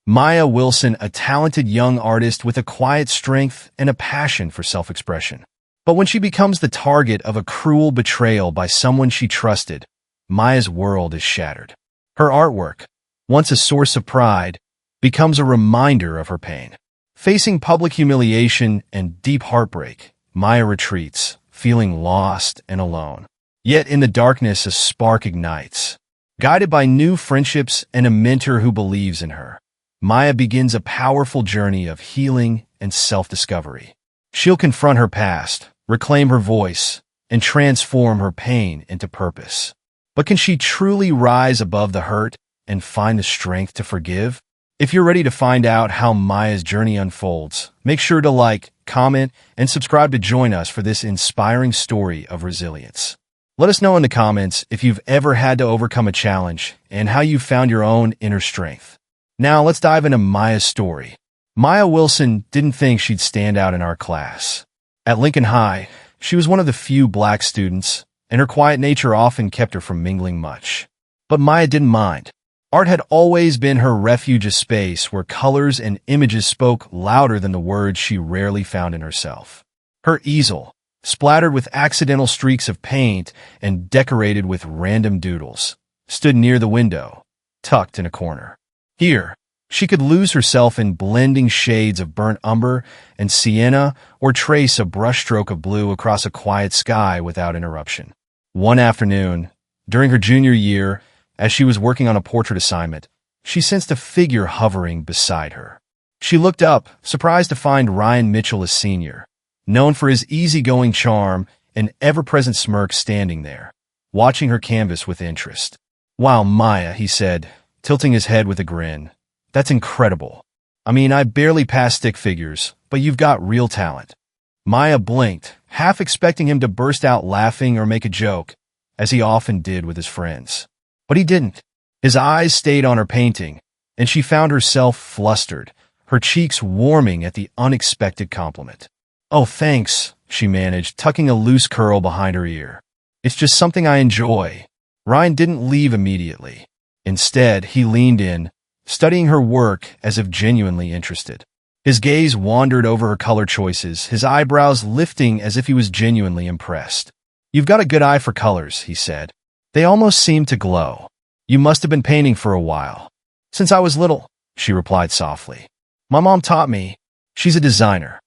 Maya Wilson, a talented young artist with a quiet strength and a passion for self-expression. But when she becomes the target of a cruel betrayal by someone she trusted, Maya's world is shattered. Her artwork, once a source of pride, becomes a reminder of her pain. Facing public humiliation and deep heartbreak, Maya retreats, feeling lost and alone. Yet in the darkness, a spark ignites. Guided by new friendships and a mentor who believes in her, Maya begins a powerful journey of healing and self-discovery. She'll confront her past, reclaim her voice, and transform her pain into purpose. But can she truly rise above the hurt and find the strength to forgive? If you're ready to find out how Maya's journey unfolds, make sure to like, comment, and subscribe to join us for this inspiring story of resilience. Let us know in the comments if you've ever had to overcome a challenge and how you found your own inner strength. Now let's dive into Maya's story. Maya Wilson didn't think she'd stand out in our class. At Lincoln High, she was one of the few black students, and her quiet nature often kept her from mingling much. But Maya didn't mind. Art had always been her refuge, a space where colors and images spoke louder than the words she rarely found in herself. Her easel, splattered with accidental streaks of paint and decorated with random doodles, stood near the window, tucked in a corner. Here, she could lose herself in blending shades of burnt umber and sienna or trace a brushstroke of blue across a quiet sky without interruption. One afternoon, during her junior year, as she was working on a portrait assignment, she sensed a figure hovering beside her. She looked up, surprised to find Ryan Mitchell, a senior, known for his easygoing charm and ever-present smirk, standing there, watching her canvas with interest. "Wow, Maya," he said, tilting his head with a grin. "That's incredible. I mean, I barely pass stick figures, but you've got real talent." Maya blinked, half expecting him to burst out laughing or make a joke, as he often did with his friends. But he didn't. His eyes stayed on her painting, and she found herself flustered, her cheeks warming at the unexpected compliment. "Oh, thanks," she managed, tucking a loose curl behind her ear. "It's just something I enjoy." Ryan didn't leave immediately. Instead, he leaned in, studying her work as if genuinely interested. His gaze wandered over her color choices, his eyebrows lifting as if he was genuinely impressed. "You've got a good eye for colors," he said. "They almost seem to glow. You must have been painting for a while." "Since I was little," she replied softly. "My mom taught me. She's a designer."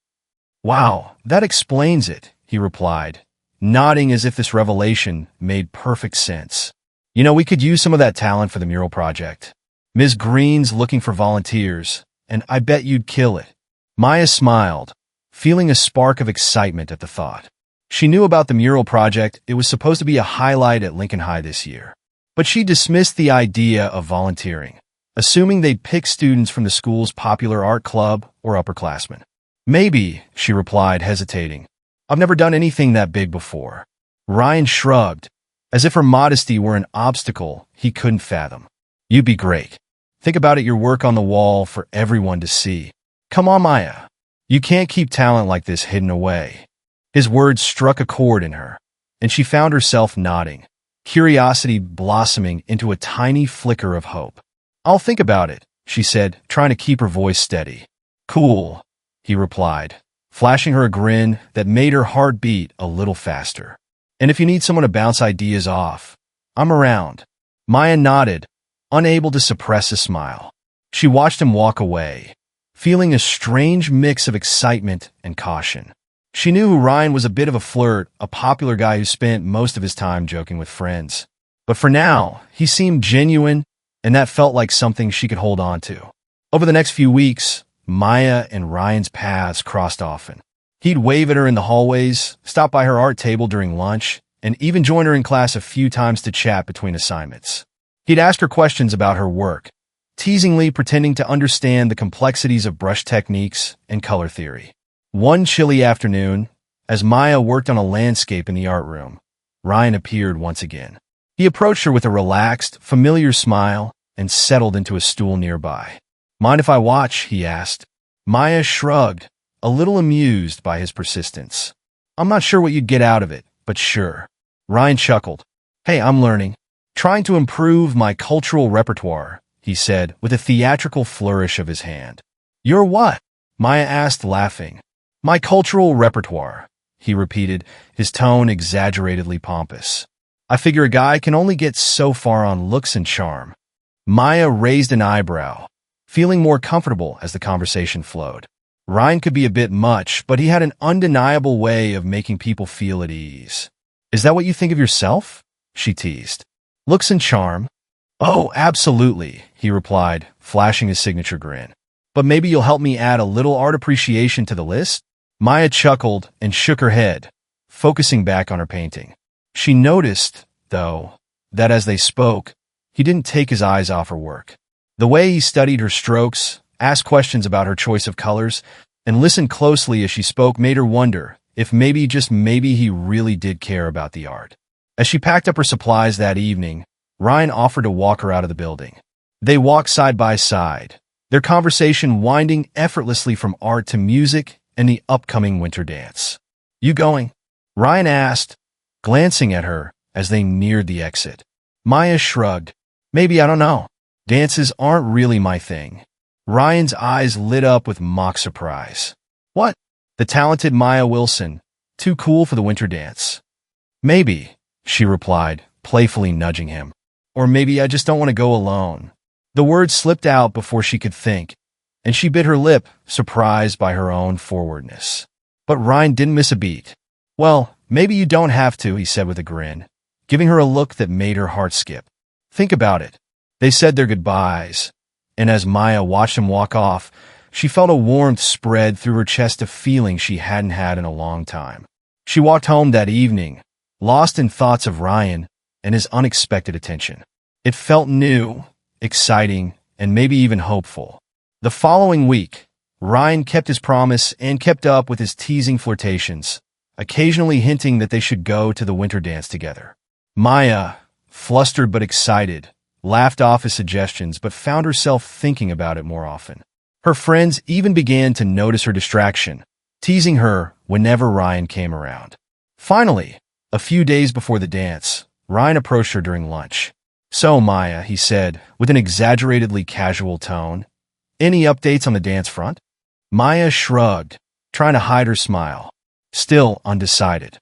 "Wow, that explains it," he replied, nodding as if this revelation made perfect sense. "You know, we could use some of that talent for the mural project. Ms. Green's looking for volunteers, and I bet you'd kill it." Maya smiled, feeling a spark of excitement at the thought. She knew about the mural project. It was supposed to be a highlight at Lincoln High this year. But she dismissed the idea of volunteering, assuming they'd pick students from the school's popular art club or upperclassmen. "Maybe," she replied, hesitating. "I've never done anything that big before." Ryan shrugged, as if her modesty were an obstacle he couldn't fathom. "You'd be great. Think about it, your work on the wall for everyone to see. Come on, Maya. You can't keep talent like this hidden away." His words struck a chord in her, and she found herself nodding, curiosity blossoming into a tiny flicker of hope. "I'll think about it," she said, trying to keep her voice steady. "Cool," he replied, flashing her a grin that made her heart beat a little faster. "And if you need someone to bounce ideas off, I'm around." Maya nodded, unable to suppress a smile. She watched him walk away, feeling a strange mix of excitement and caution. She knew Ryan was a bit of a flirt, a popular guy who spent most of his time joking with friends. But for now, he seemed genuine, and that felt like something she could hold on to. Over the next few weeks, Maya and Ryan's paths crossed often. He'd wave at her in the hallways, stop by her art table during lunch, and even join her in class a few times to chat between assignments. He'd ask her questions about her work, teasingly pretending to understand the complexities of brush techniques and color theory. One chilly afternoon, as Maya worked on a landscape in the art room, Ryan appeared once again. He approached her with a relaxed, familiar smile and settled into a stool nearby. "Mind if I watch?" he asked. Maya shrugged, a little amused by his persistence. "I'm not sure what you'd get out of it, but sure." Ryan chuckled. "Hey, I'm learning. Trying to improve my cultural repertoire," he said, with a theatrical flourish of his hand. Your what? Maya asked, laughing. My cultural repertoire, he repeated, his tone exaggeratedly pompous. I figure a guy can only get so far on looks and charm. Maya raised an eyebrow, feeling more comfortable as the conversation flowed. Ryan could be a bit much, but he had an undeniable way of making people feel at ease. Is that what you think of yourself? She teased. Looks and charm? Oh, absolutely, he replied, flashing his signature grin. But maybe you'll help me add a little art appreciation to the list? Maya chuckled and shook her head, focusing back on her painting. She noticed, though, that as they spoke, he didn't take his eyes off her work. The way he studied her strokes, asked questions about her choice of colors, and listened closely as she spoke made her wonder if maybe, just maybe, he really did care about the art. As she packed up her supplies that evening, Ryan offered to walk her out of the building. They walked side by side, their conversation winding effortlessly from art to music and the upcoming winter dance. You going? Ryan asked, glancing at her as they neared the exit. Maya shrugged. Maybe, I don't know. Dances aren't really my thing. Ryan's eyes lit up with mock surprise. What? The talented Maya Wilson, too cool for the winter dance. Maybe, she replied, playfully nudging him. Or maybe I just don't want to go alone. The words slipped out before she could think, and she bit her lip, surprised by her own forwardness. But Ryan didn't miss a beat. Well, maybe you don't have to, he said with a grin, giving her a look that made her heart skip. Think about it. They said their goodbyes, and as Maya watched him walk off, she felt a warmth spread through her chest, a feeling she hadn't had in a long time. She walked home that evening, lost in thoughts of Ryan and his unexpected attention. It felt new, exciting, and maybe even hopeful. The following week, Ryan kept his promise and kept up with his teasing flirtations, occasionally hinting that they should go to the winter dance together. Maya, flustered but excited, laughed off his suggestions but found herself thinking about it more often. Her friends even began to notice her distraction, teasing her whenever Ryan came around. Finally, a few days before the dance, Ryan approached her during lunch. So, Maya, he said, with an exaggeratedly casual tone, any updates on the dance front? Maya shrugged, trying to hide her smile, still undecided.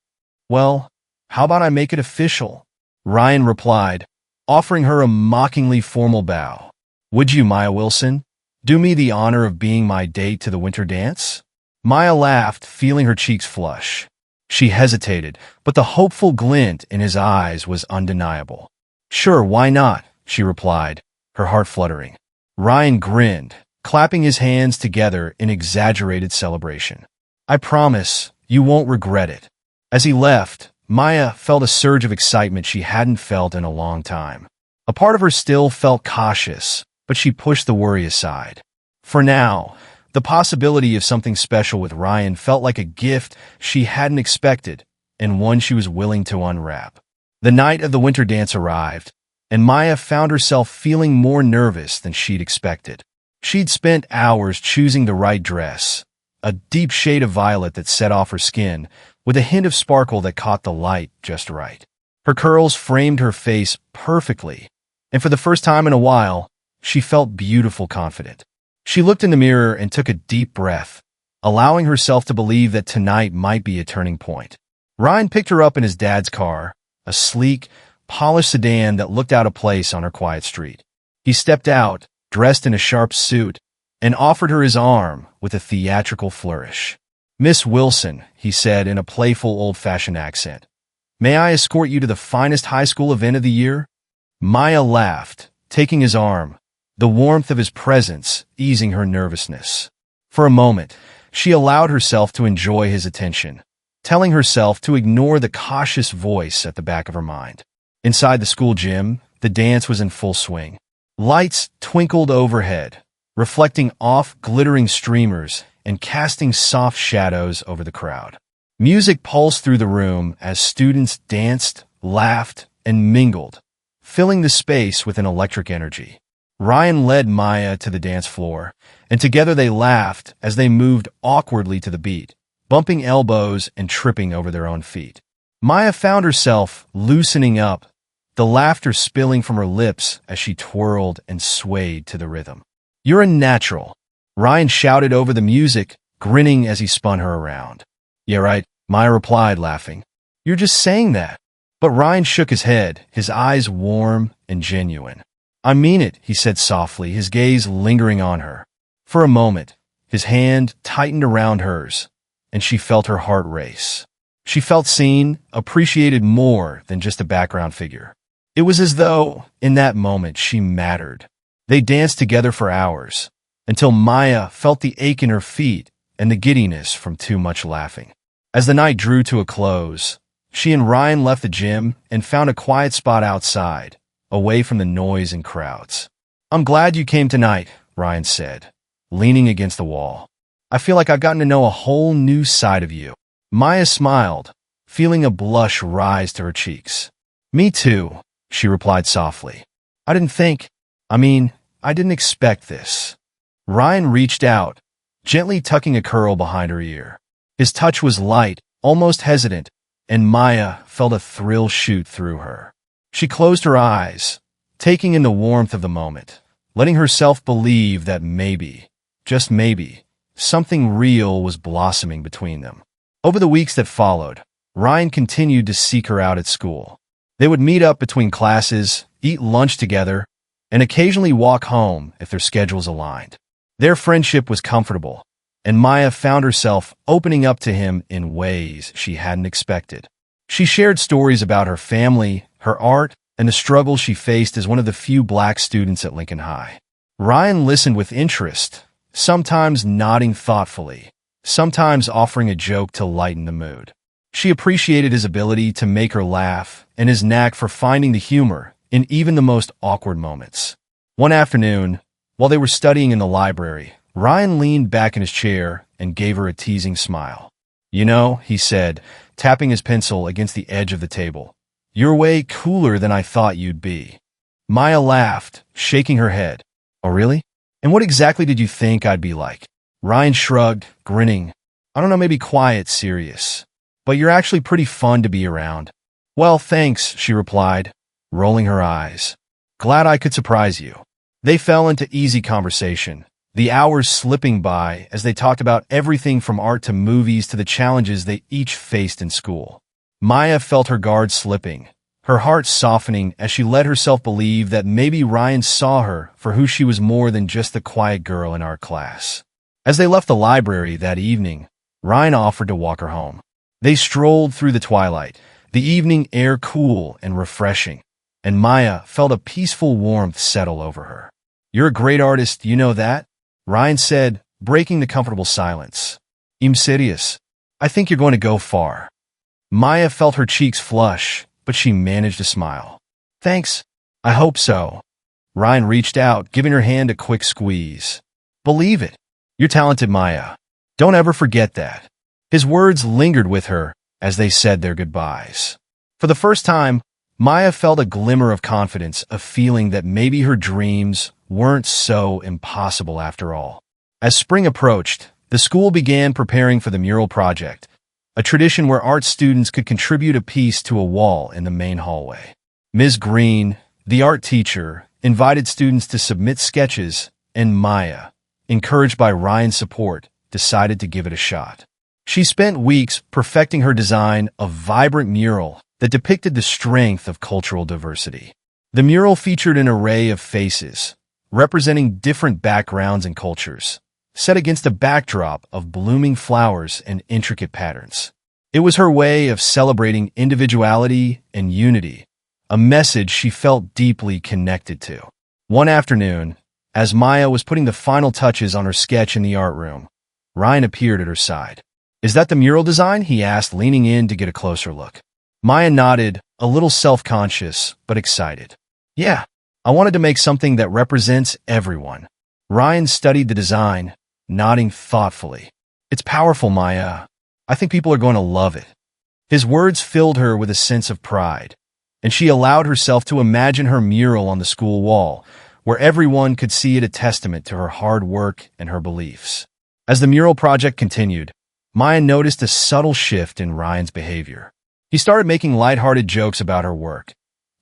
Well, how about I make it official? Ryan replied, offering her a mockingly formal bow. Would you, Maya Wilson, do me the honor of being my date to the winter dance? Maya laughed, feeling her cheeks flush. She hesitated, but the hopeful glint in his eyes was undeniable. Sure, why not? She replied, her heart fluttering. Ryan grinned, clapping his hands together in exaggerated celebration. I promise, you won't regret it. As he left, Maya felt a surge of excitement she hadn't felt in a long time. A part of her still felt cautious, but she pushed the worry aside. For now, the possibility of something special with Ryan felt like a gift she hadn't expected, and one she was willing to unwrap. The night of the winter dance arrived, and Maya found herself feeling more nervous than she'd expected. She'd spent hours choosing the right dress, a deep shade of violet that set off her skin, with a hint of sparkle that caught the light just right. Her curls framed her face perfectly, and for the first time in a while, she felt beautiful, confident. She looked in the mirror and took a deep breath, allowing herself to believe that tonight might be a turning point. Ryan picked her up in his dad's car, a sleek, polished sedan that looked out of place on her quiet street. He stepped out, dressed in a sharp suit, and offered her his arm with a theatrical flourish. Miss Wilson, he said in a playful, old-fashioned accent, may I escort you to the finest high school event of the year? Maya laughed, taking his arm, the warmth of his presence easing her nervousness. For a moment, she allowed herself to enjoy his attention, telling herself to ignore the cautious voice at the back of her mind. Inside the school gym, the dance was in full swing. Lights twinkled overhead, reflecting off glittering streamers and casting soft shadows over the crowd. Music pulsed through the room as students danced, laughed, and mingled, filling the space with an electric energy. Ryan led Maya to the dance floor, and together they laughed as they moved awkwardly to the beat, bumping elbows and tripping over their own feet. Maya found herself loosening up, the laughter spilling from her lips as she twirled and swayed to the rhythm. "You're a natural," Ryan shouted over the music, grinning as he spun her around. "Yeah, right," Maya replied, laughing. "You're just saying that." But Ryan shook his head, his eyes warm and genuine. "I mean it," he said softly, his gaze lingering on her. For a moment, his hand tightened around hers, and she felt her heart race. She felt seen, appreciated more than just a background figure. It was as though, in that moment, she mattered. They danced together for hours, until Maya felt the ache in her feet and the giddiness from too much laughing. As the night drew to a close, she and Ryan left the gym and found a quiet spot outside, away from the noise and crowds. "I'm glad you came tonight," Ryan said, leaning against the wall. "I feel like I've gotten to know a whole new side of you." Maya smiled, feeling a blush rise to her cheeks. "Me too," she replied softly. I didn't expect this." Ryan reached out, gently tucking a curl behind her ear. His touch was light, almost hesitant, and Maya felt a thrill shoot through her. She closed her eyes, taking in the warmth of the moment, letting herself believe that maybe, just maybe, something real was blossoming between them. Over the weeks that followed, Ryan continued to seek her out at school. They would meet up between classes, eat lunch together, and occasionally walk home if their schedules aligned. Their friendship was comfortable, and Maya found herself opening up to him in ways she hadn't expected. She shared stories about her family, her art, and the struggles she faced as one of the few black students at Lincoln High. Ryan listened with interest, sometimes nodding thoughtfully, sometimes offering a joke to lighten the mood. She appreciated his ability to make her laugh and his knack for finding the humor in even the most awkward moments. One afternoon, while they were studying in the library, Ryan leaned back in his chair and gave her a teasing smile. "You know," he said, tapping his pencil against the edge of the table, "you're way cooler than I thought you'd be." Maya laughed, shaking her head. "Oh, really? And what exactly did you think I'd be like?" Ryan shrugged, grinning. "I don't know, maybe quiet, serious. But you're actually pretty fun to be around." "Well, thanks," she replied, rolling her eyes. "Glad I could surprise you." They fell into easy conversation, the hours slipping by as they talked about everything from art to movies to the challenges they each faced in school. Maya felt her guard slipping, her heart softening as she let herself believe that maybe Ryan saw her for who she was more than just the quiet girl in art class. As they left the library that evening, Ryan offered to walk her home. They strolled through the twilight, the evening air cool and refreshing, and Maya felt a peaceful warmth settle over her. "You're a great artist, you know that?" Ryan said, breaking the comfortable silence. "I'm serious. I think you're going to go far." Maya felt her cheeks flush, but she managed a smile. "Thanks. I hope so." Ryan reached out, giving her hand a quick squeeze. "Believe it. You're talented, Maya. Don't ever forget that." His words lingered with her as they said their goodbyes. For the first time, Maya felt a glimmer of confidence, a feeling that maybe her dreams weren't so impossible after all. As spring approached, the school began preparing for the mural project, a tradition where art students could contribute a piece to a wall in the main hallway. Ms. Green, the art teacher, invited students to submit sketches, and Maya, encouraged by Ryan's support, decided to give it a shot. She spent weeks perfecting her design of a vibrant mural that depicted the strength of cultural diversity. The mural featured an array of faces, representing different backgrounds and cultures, set against a backdrop of blooming flowers and intricate patterns. It was her way of celebrating individuality and unity, a message she felt deeply connected to. One afternoon, as Maya was putting the final touches on her sketch in the art room, Ryan appeared at her side. "Is that the mural design?" he asked, leaning in to get a closer look. Maya nodded, a little self-conscious, but excited. "Yeah, I wanted to make something that represents everyone." Ryan studied the design, nodding thoughtfully. "It's powerful, Maya. I think people are going to love it." His words filled her with a sense of pride, and she allowed herself to imagine her mural on the school wall, where everyone could see it, a testament to her hard work and her beliefs. As the mural project continued, Maya noticed a subtle shift in Ryan's behavior. He started making lighthearted jokes about her work,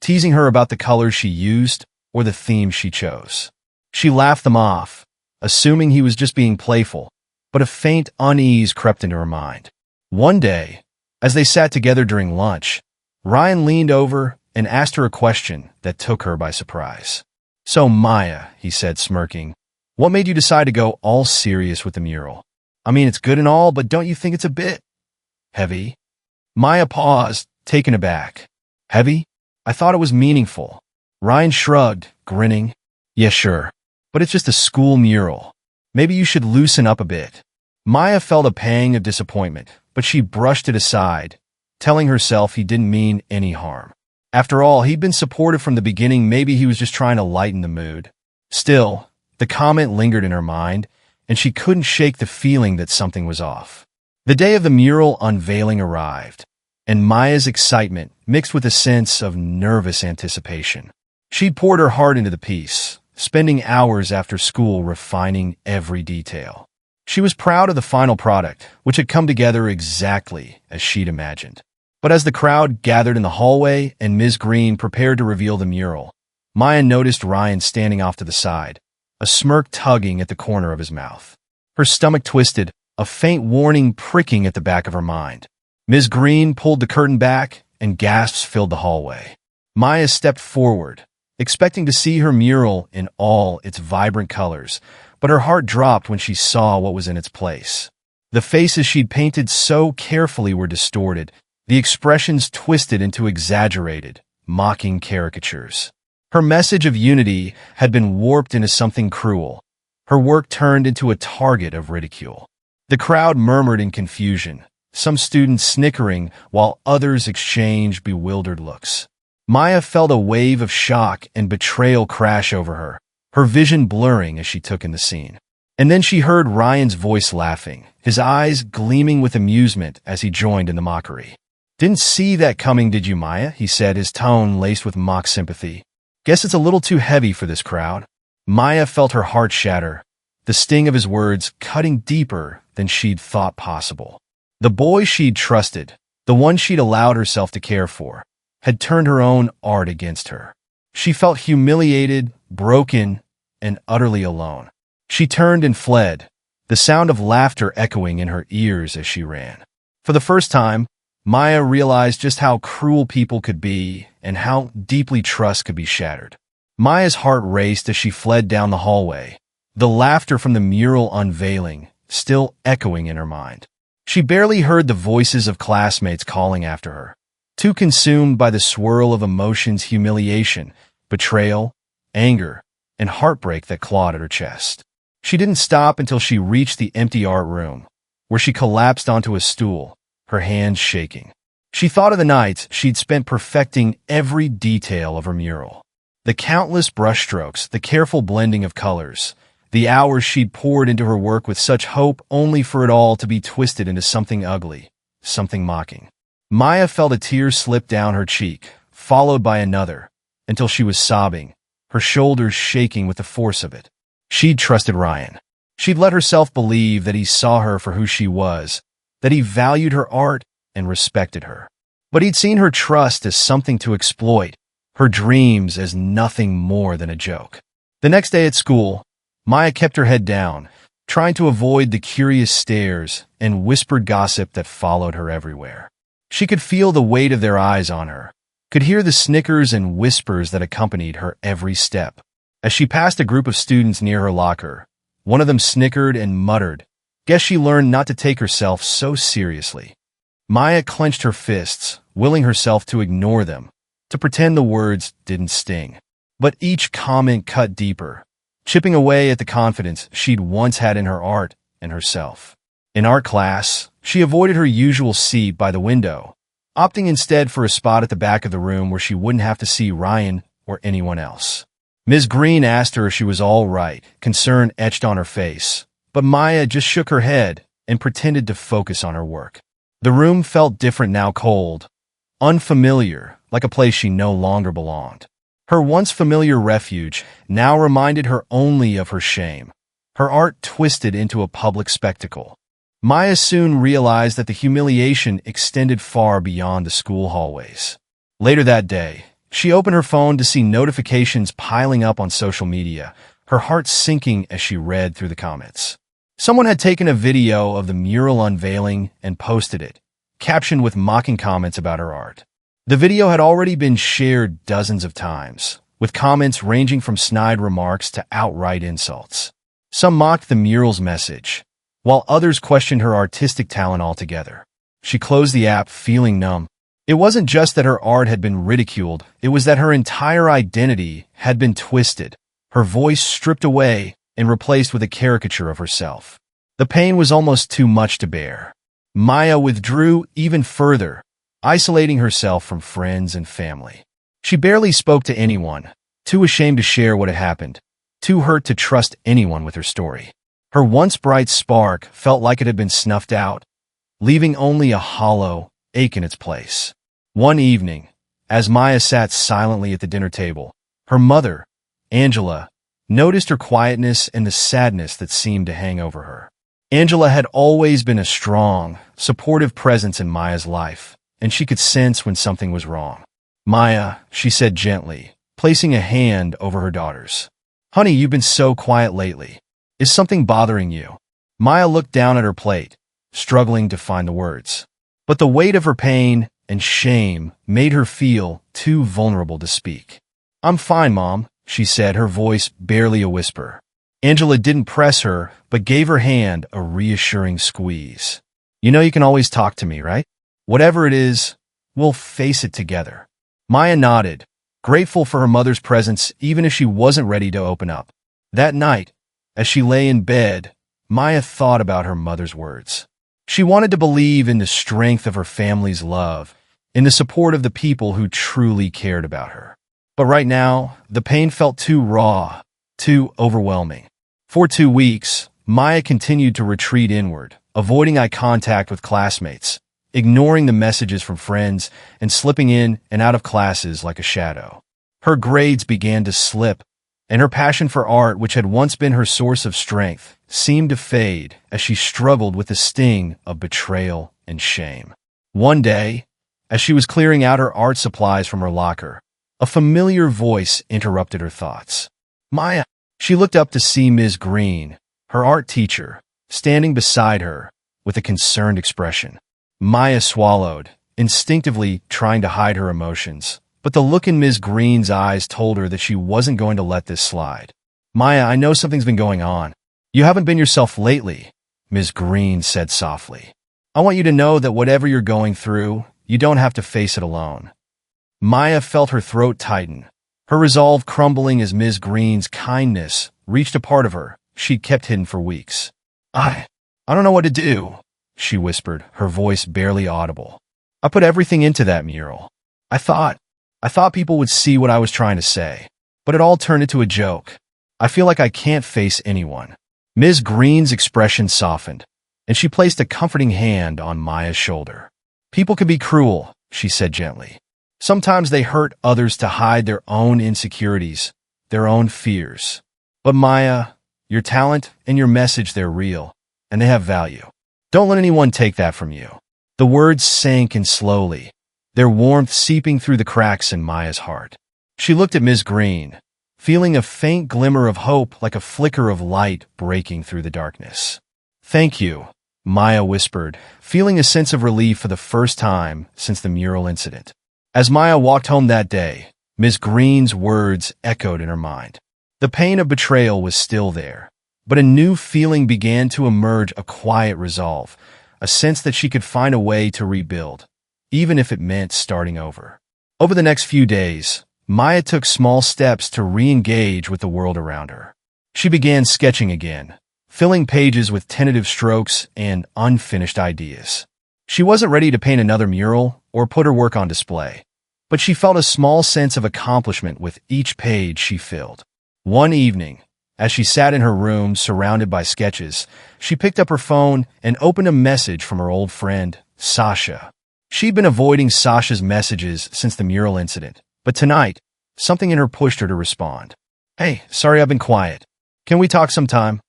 teasing her about the colors she used or the themes she chose. She laughed them off, assuming he was just being playful, but a faint unease crept into her mind. One day, as they sat together during lunch, Ryan leaned over and asked her a question that took her by surprise. "So, Maya," he said, smirking, "what made you decide to go all serious with the mural? I mean, it's good and all, but don't you think it's a bit heavy?" Maya paused, taken aback. "Heavy? I thought it was meaningful." Ryan shrugged, grinning. "Yeah, sure. But it's just a school mural. Maybe you should loosen up a bit." Maya felt a pang of disappointment, but she brushed it aside, telling herself he didn't mean any harm. After all, he'd been supportive from the beginning. Maybe he was just trying to lighten the mood. Still, the comment lingered in her mind, and she couldn't shake the feeling that something was off. The day of the mural unveiling arrived, and Maya's excitement mixed with a sense of nervous anticipation. She'd poured her heart into the piece, spending hours after school refining every detail. She was proud of the final product, which had come together exactly as she'd imagined. But as the crowd gathered in the hallway and Ms. Green prepared to reveal the mural, Maya noticed Ryan standing off to the side, a smirk tugging at the corner of his mouth. Her stomach twisted, a faint warning pricking at the back of her mind. Ms. Green pulled the curtain back, and gasps filled the hallway. Maya stepped forward, expecting to see her mural in all its vibrant colors, but her heart dropped when she saw what was in its place. The faces she'd painted so carefully were distorted, the expressions twisted into exaggerated, mocking caricatures. Her message of unity had been warped into something cruel, her work turned into a target of ridicule. The crowd murmured in confusion, some students snickering while others exchanged bewildered looks. Maya felt a wave of shock and betrayal crash over her, her vision blurring as she took in the scene. And then she heard Ryan's voice laughing, his eyes gleaming with amusement as he joined in the mockery. "Didn't see that coming, did you, Maya?" he said, his tone laced with mock sympathy. "Guess it's a little too heavy for this crowd." Maya felt her heart shatter, the sting of his words cutting deeper than she'd thought possible. The boy she'd trusted, the one she'd allowed herself to care for, had turned her own art against her. She felt humiliated, broken, and utterly alone. She turned and fled, the sound of laughter echoing in her ears as she ran. For the first time, Maya realized just how cruel people could be and how deeply trust could be shattered. Maya's heart raced as she fled down the hallway, the laughter from the mural unveiling still echoing in her mind. She barely heard the voices of classmates calling after her, too consumed by the swirl of emotions, humiliation, betrayal, anger, and heartbreak that clawed at her chest. She didn't stop until she reached the empty art room, where she collapsed onto a stool, her hands shaking. She thought of the nights she'd spent perfecting every detail of her mural. The countless brushstrokes, the careful blending of colors, the hours she'd poured into her work with such hope only for it all to be twisted into something ugly, something mocking. Maya felt a tear slip down her cheek, followed by another, until she was sobbing, her shoulders shaking with the force of it. She'd trusted Ryan. She'd let herself believe that he saw her for who she was, that he valued her art and respected her. But he'd seen her trust as something to exploit, her dreams as nothing more than a joke. The next day at school, Maya kept her head down, trying to avoid the curious stares and whispered gossip that followed her everywhere. She could feel the weight of their eyes on her, could hear the snickers and whispers that accompanied her every step. As she passed a group of students near her locker, one of them snickered and muttered, "Guess she learned not to take herself so seriously." Maya clenched her fists, willing herself to ignore them, to pretend the words didn't sting. But each comment cut deeper, chipping away at the confidence she'd once had in her art and herself. In art class, she avoided her usual seat by the window, opting instead for a spot at the back of the room where she wouldn't have to see Ryan or anyone else. Ms. Green asked her if she was all right, concern etched on her face, but Maya just shook her head and pretended to focus on her work. The room felt different now, cold, unfamiliar, like a place she no longer belonged. Her once familiar refuge now reminded her only of her shame, her art twisted into a public spectacle. Maya soon realized that the humiliation extended far beyond the school hallways. Later that day, She opened her phone to see notifications piling up on social media, her heart sinking as she read through the comments. Someone had taken a video of the mural unveiling and posted it, captioned with mocking comments about her art. The video had already been shared dozens of times, with comments ranging from snide remarks to outright insults. Some mocked the mural's message, while others questioned her artistic talent altogether. She closed the app feeling numb. It wasn't just that her art had been ridiculed, it was that her entire identity had been twisted, her voice stripped away and replaced with a caricature of herself. The pain was almost too much to bear. Maya withdrew even further, isolating herself from friends and family. She barely spoke to anyone, too ashamed to share what had happened, too hurt to trust anyone with her story. Her once bright spark felt like it had been snuffed out, leaving only a hollow ache in its place. One evening, as Maya sat silently at the dinner table, her mother, Angela, noticed her quietness and the sadness that seemed to hang over her. Angela had always been a strong, supportive presence in Maya's life, and she could sense when something was wrong. "Maya," she said gently, placing a hand over her daughter's. "Honey, you've been so quiet lately. Is something bothering you?" Maya looked down at her plate, struggling to find the words. But the weight of her pain and shame made her feel too vulnerable to speak. "I'm fine, Mom," she said, her voice barely a whisper. Angela didn't press her, but gave her hand a reassuring squeeze. "You know you can always talk to me, right? Whatever it is, we'll face it together." Maya nodded, grateful for her mother's presence even if she wasn't ready to open up. That night, as she lay in bed, Maya thought about her mother's words. She wanted to believe in the strength of her family's love, in the support of the people who truly cared about her. But right now, the pain felt too raw, too overwhelming. For 2 weeks, Maya continued to retreat inward, avoiding eye contact with classmates, ignoring the messages from friends, and slipping in and out of classes like a shadow. Her grades began to slip, and her passion for art, which had once been her source of strength, seemed to fade as she struggled with the sting of betrayal and shame. One day, as she was clearing out her art supplies from her locker, a familiar voice interrupted her thoughts. "Maya." She looked up to see Ms. Green, her art teacher, standing beside her with a concerned expression. Maya swallowed, instinctively trying to hide her emotions, but the look in Ms. Green's eyes told her that she wasn't going to let this slide. "Maya, I know something's been going on. You haven't been yourself lately," Ms. Green said softly. "I want you to know that whatever you're going through, you don't have to face it alone." Maya felt her throat tighten, her resolve crumbling as Ms. Green's kindness reached a part of her she'd kept hidden for weeks. I don't know what to do," she whispered, her voice barely audible. "I put everything into that mural. I thought people would see what I was trying to say, but it all turned into a joke. I feel like I can't face anyone." Ms. Green's expression softened, and she placed a comforting hand on Maya's shoulder. "People can be cruel," she said gently. "Sometimes they hurt others to hide their own insecurities, their own fears. But Maya, your talent and your message, they're real, and they have value. Don't let anyone take that from you." The words sank in slowly, their warmth seeping through the cracks in Maya's heart. She looked at Ms. Green, feeling a faint glimmer of hope like a flicker of light breaking through the darkness. "Thank you," Maya whispered, feeling a sense of relief for the first time since the mural incident. As Maya walked home that day, Ms. Green's words echoed in her mind. The pain of betrayal was still there, but a new feeling began to emerge, a quiet resolve, a sense that she could find a way to rebuild, even if it meant starting over. Over the next few days, Maya took small steps to re-engage with the world around her. She began sketching again, filling pages with tentative strokes and unfinished ideas. She wasn't ready to paint another mural or put her work on display, but she felt a small sense of accomplishment with each page she filled. One evening, as she sat in her room surrounded by sketches, she picked up her phone and opened a message from her old friend, Sasha. She'd been avoiding Sasha's messages since the mural incident, but tonight, something in her pushed her to respond. "Hey, sorry I've been quiet. Can we talk sometime?"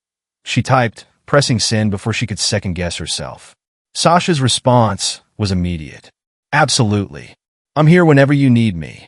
She typed, pressing send before she could second-guess herself. Sasha's response was immediate. "Absolutely. I'm here whenever you need me."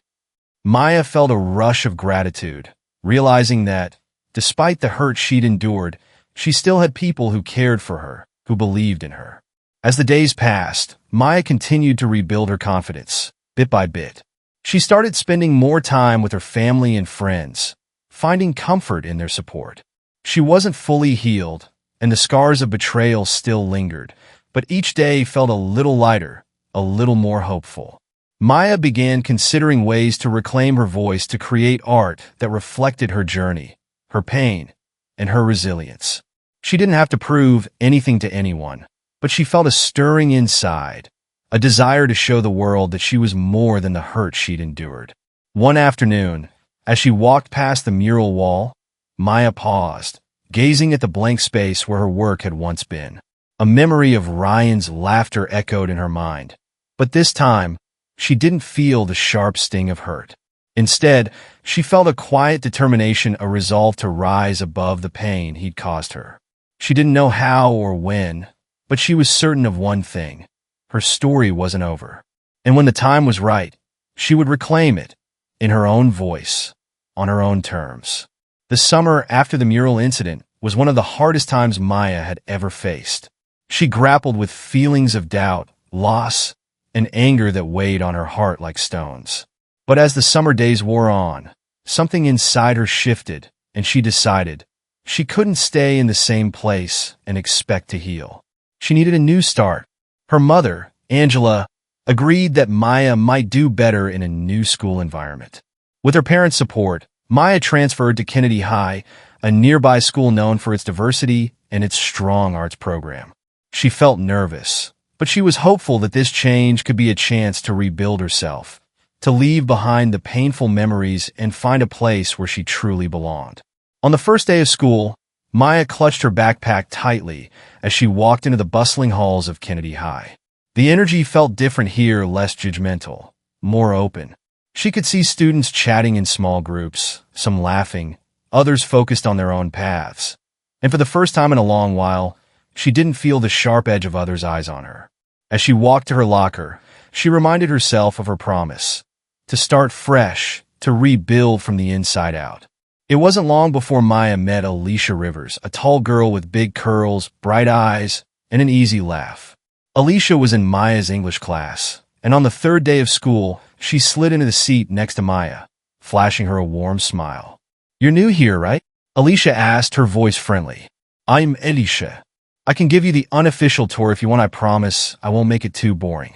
Maya felt a rush of gratitude, realizing that, despite the hurt she'd endured, she still had people who cared for her, who believed in her. As the days passed, Maya continued to rebuild her confidence, bit by bit. She started spending more time with her family and friends, finding comfort in their support. She wasn't fully healed, and the scars of betrayal still lingered, but each day felt a little lighter, a little more hopeful. Maya began considering ways to reclaim her voice to create art that reflected her journey, her pain, and her resilience. She didn't have to prove anything to anyone, but she felt a stirring inside, a desire to show the world that she was more than the hurt she'd endured. One afternoon, as she walked past the mural wall, Maya paused, gazing at the blank space where her work had once been. A memory of Ryan's laughter echoed in her mind, but this time, she didn't feel the sharp sting of hurt. Instead, she felt a quiet determination, a resolve to rise above the pain he'd caused her. She didn't know how or when, but she was certain of one thing. Her story wasn't over. And when the time was right, she would reclaim it, in her own voice, on her own terms. The summer after the mural incident was one of the hardest times Maya had ever faced. She grappled with feelings of doubt, loss, and anger that weighed on her heart like stones. But as the summer days wore on, something inside her shifted, and she decided she couldn't stay in the same place and expect to heal. She needed a new start. Her mother, Angela, agreed that Maya might do better in a new school environment. With her parents' support, Maya transferred to Kennedy High, a nearby school known for its diversity and its strong arts program. She felt nervous, but she was hopeful that this change could be a chance to rebuild herself, to leave behind the painful memories and find a place where she truly belonged. On the first day of school, Maya clutched her backpack tightly as she walked into the bustling halls of Kennedy High. The energy felt different here, less judgmental, more open. She could see students chatting in small groups, some laughing, others focused on their own paths. And for the first time in a long while, she didn't feel the sharp edge of others' eyes on her. As she walked to her locker, she reminded herself of her promise, to start fresh, to rebuild from the inside out. It wasn't long before Maya met Alicia Rivers, a tall girl with big curls, bright eyes, and an easy laugh. Alicia was in Maya's English class, and on the third day of school, she slid into the seat next to Maya, flashing her a warm smile. "You're new here, right?" Alicia asked, her voice friendly. "I'm Alicia. I can give you the unofficial tour if you want. I promise I won't make it too boring."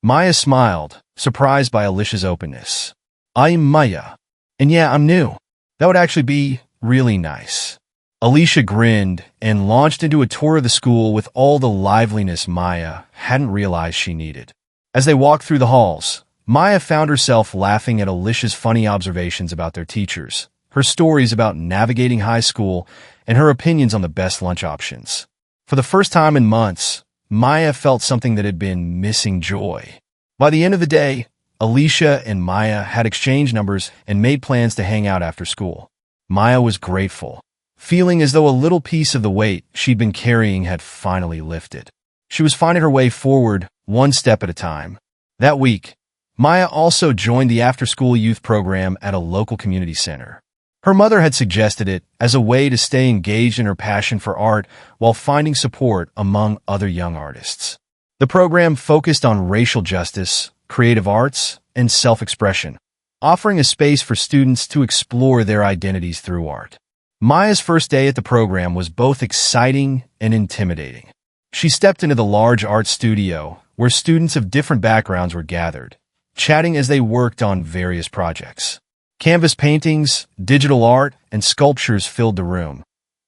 Maya smiled, surprised by Alicia's openness. "I'm Maya, and yeah, I'm new. That would actually be really nice." Alicia grinned and launched into a tour of the school with all the liveliness Maya hadn't realized she needed. As they walked through the halls, Maya found herself laughing at Alicia's funny observations about their teachers, her stories about navigating high school, and her opinions on the best lunch options. For the first time in months, Maya felt something that had been missing: joy. By the end of the day, Alicia and Maya had exchanged numbers and made plans to hang out after school. Maya was grateful, feeling as though a little piece of the weight she'd been carrying had finally lifted. She was finding her way forward, one step at a time. That week, Maya also joined the after-school youth program at a local community center. Her mother had suggested it as a way to stay engaged in her passion for art while finding support among other young artists. The program focused on racial justice, creative arts, and self-expression, offering a space for students to explore their identities through art. Maya's first day at the program was both exciting and intimidating. She stepped into the large art studio where students of different backgrounds were gathered, chatting as they worked on various projects. Canvas paintings, digital art, and sculptures filled the room,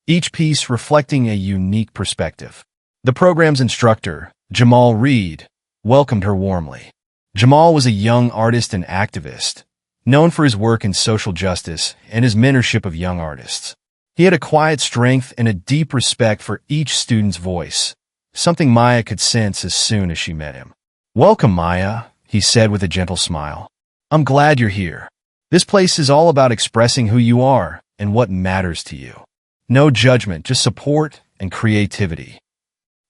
each piece reflecting a unique perspective. The program's instructor, Jamal Reed, welcomed her warmly. Jamal was a young artist and activist, known for his work in social justice and his mentorship of young artists. He had a quiet strength and a deep respect for each student's voice, something Maya could sense as soon as she met him. "Welcome, Maya," he said with a gentle smile. "I'm glad you're here. This place is all about expressing who you are and what matters to you. No judgment, just support and creativity."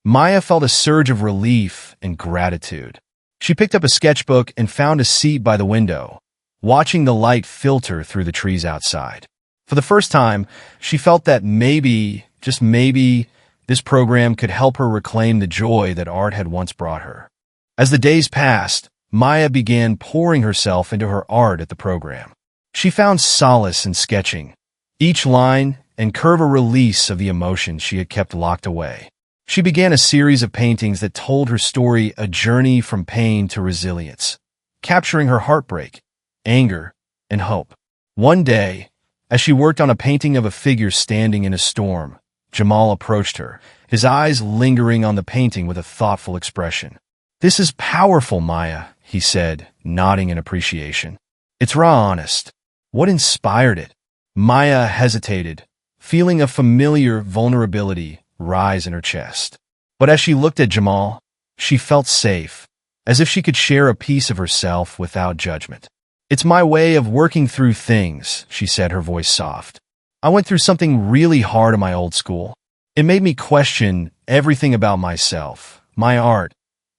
Maya felt a surge of relief and gratitude. She picked up a sketchbook and found a seat by the window, watching the light filter through the trees outside. For the first time, she felt that maybe, just maybe, this program could help her reclaim the joy that art had once brought her. As the days passed, Maya began pouring herself into her art at the program. She found solace in sketching, each line and curve a release of the emotions she had kept locked away. She began a series of paintings that told her story, a journey from pain to resilience, capturing her heartbreak, anger, and hope. One day, as she worked on a painting of a figure standing in a storm, Jamal approached her, his eyes lingering on the painting with a thoughtful expression. "This is powerful, Maya," he said, nodding in appreciation. "It's raw honest. What inspired it?" Maya hesitated, feeling a familiar vulnerability rise in her chest. But as she looked at Jamal, she felt safe, as if she could share a piece of herself without judgment. "It's my way of working through things," she said, her voice soft. "I went through something really hard in my old school. It made me question everything about myself, my art,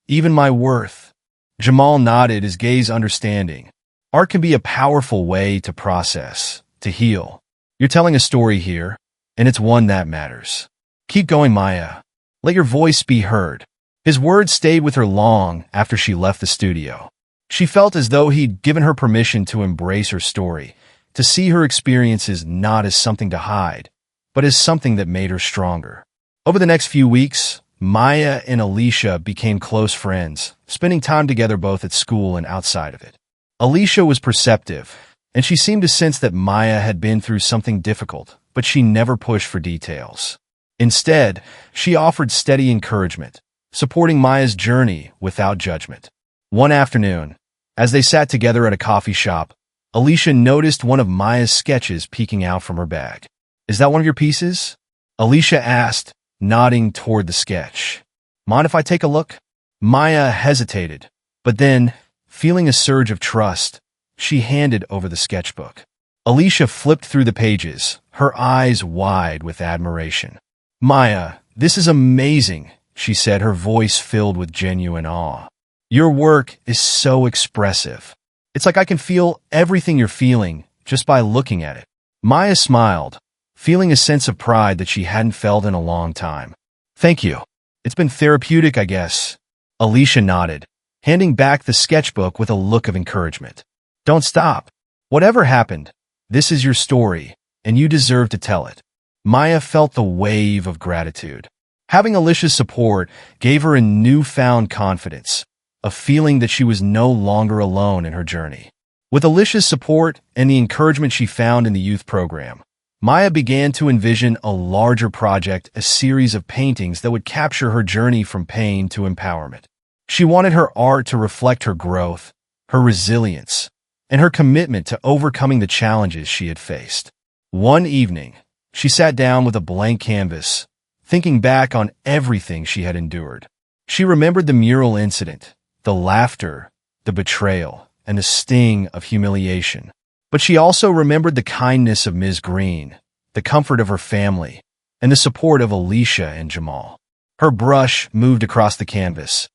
even my worth." Jamal nodded, his gaze understanding. Art can be a powerful way to process, to heal. You're telling a story here, and it's one that matters. Keep going, Maya. Let your voice be heard. His words stayed with her long after she left the studio. She felt as though he'd given her permission to embrace her story, to see her experiences not as something to hide, but as something that made her stronger. Over the next few weeks, Maya and Alicia became close friends, spending time together both at school and outside of it. Alicia was perceptive, and she seemed to sense that Maya had been through something difficult, but she never pushed for details. Instead, she offered steady encouragement, supporting Maya's journey without judgment. One afternoon, as they sat together at a coffee shop, Alicia noticed one of Maya's sketches peeking out from her bag. "Is that one of your pieces?" Alicia asked, nodding toward the sketch. "Mind if I take a look?" Maya hesitated, but then, feeling a surge of trust, she handed over the sketchbook. Alicia flipped through the pages, her eyes wide with admiration. "Maya, this is amazing," she said, her voice filled with genuine awe. "Your work is so expressive. It's like I can feel everything you're feeling just by looking at it." Maya smiled, feeling a sense of pride that she hadn't felt in a long time. "Thank you. It's been therapeutic, I guess." Alicia nodded, handing back the sketchbook with a look of encouragement. "Don't stop. Whatever happened, this is your story, and you deserve to tell it." Maya felt the wave of gratitude. Having Alicia's support gave her a newfound confidence, a feeling that she was no longer alone in her journey. With Alicia's support and the encouragement she found in the youth program, Maya began to envision a larger project, a series of paintings that would capture her journey from pain to empowerment. She wanted her art to reflect her growth, her resilience, and her commitment to overcoming the challenges she had faced. One evening, she sat down with a blank canvas, thinking back on everything she had endured. She remembered the mural incident, the laughter, the betrayal, and the sting of humiliation. But she also remembered the kindness of Ms. Green, the comfort of her family, and the support of Alicia and Jamal. Her brush moved across the canvas,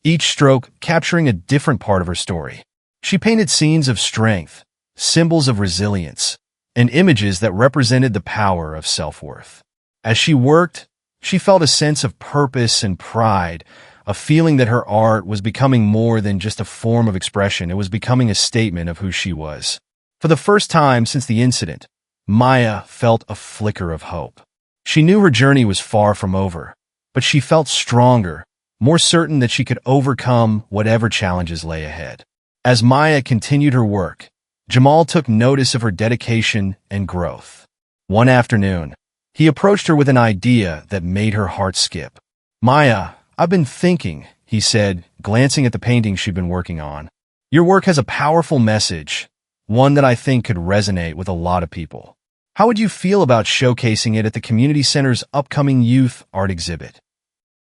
each stroke capturing a different part of her story. She painted scenes of strength, symbols of resilience, and images that represented the power of self-worth. As she worked, she felt a sense of purpose and pride, a feeling that her art was becoming more than just a form of expression. It was becoming a statement of who she was. For the first time since the incident, Maya felt a flicker of hope. She knew her journey was far from over, but she felt stronger, more certain that she could overcome whatever challenges lay ahead. As Maya continued her work, Jamal took notice of her dedication and growth. One afternoon, he approached her with an idea that made her heart skip. "Maya, I've been thinking," he said, glancing at the painting she'd been working on. "Your work has a powerful message, one that I think could resonate with a lot of people. How would you feel about showcasing it at the community center's upcoming youth art exhibit?"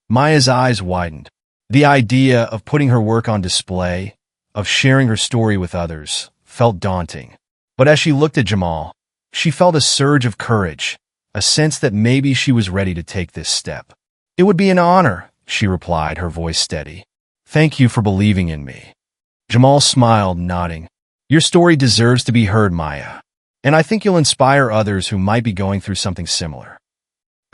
Maya's eyes widened. The idea of putting her work on display, of sharing her story with others, felt daunting. But as she looked at Jamal, she felt a surge of courage, a sense that maybe she was ready to take this step. "It would be an honor," she replied, her voice steady. "Thank you for believing in me." Jamal smiled, nodding. Your story deserves to be heard, Maya. And I think you'll inspire others who might be going through something similar.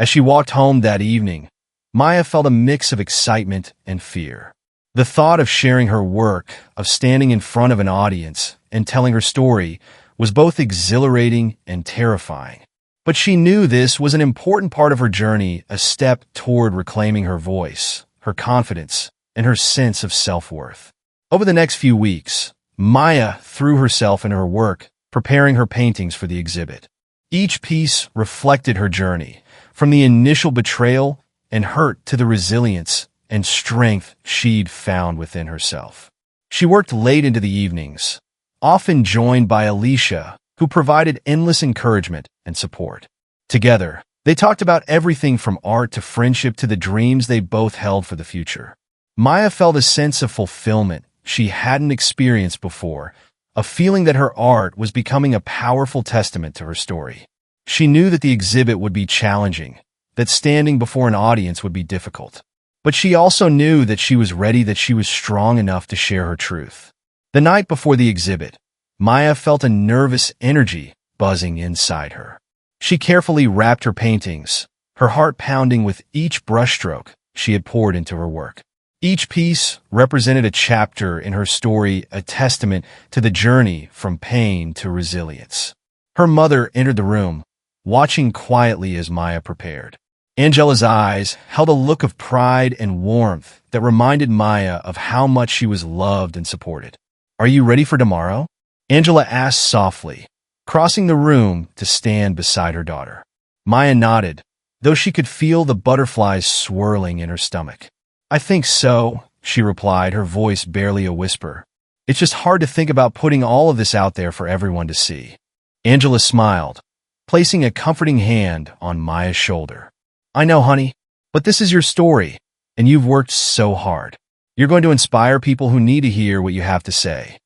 As she walked home that evening, Maya felt a mix of excitement and fear. The thought of sharing her work, of standing in front of an audience and telling her story, was both exhilarating and terrifying. But she knew this was an important part of her journey, a step toward reclaiming her voice, her confidence, and her sense of self-worth. Over the next few weeks, Maya threw herself into her work, preparing her paintings for the exhibit. Each piece reflected her journey, from the initial betrayal and hurt to the resilience and strength she'd found within herself. She worked late into the evenings, often joined by Alicia, who provided endless encouragement and support. Together, they talked about everything from art to friendship to the dreams they both held for the future. Maya felt a sense of fulfillment she hadn't experienced before, a feeling that her art was becoming a powerful testament to her story. She knew that the exhibit would be challenging, that standing before an audience would be difficult. But she also knew that she was ready, that she was strong enough to share her truth. The night before the exhibit, Maya felt a nervous energy buzzing inside her. She carefully wrapped her paintings, her heart pounding with each brushstroke she had poured into her work. Each piece represented a chapter in her story, a testament to the journey from pain to resilience. Her mother entered the room, watching quietly as Maya prepared. Angela's eyes held a look of pride and warmth that reminded Maya of how much she was loved and supported. "Are you ready for tomorrow?" Angela asked softly, crossing the room to stand beside her daughter. Maya nodded, though she could feel the butterflies swirling in her stomach. "I think so," she replied, her voice barely a whisper. "It's just hard to think about putting all of this out there for everyone to see." Angela smiled, placing a comforting hand on Maya's shoulder. "I know, honey, but this is your story, and you've worked so hard. You're going to inspire people who need to hear what you have to say."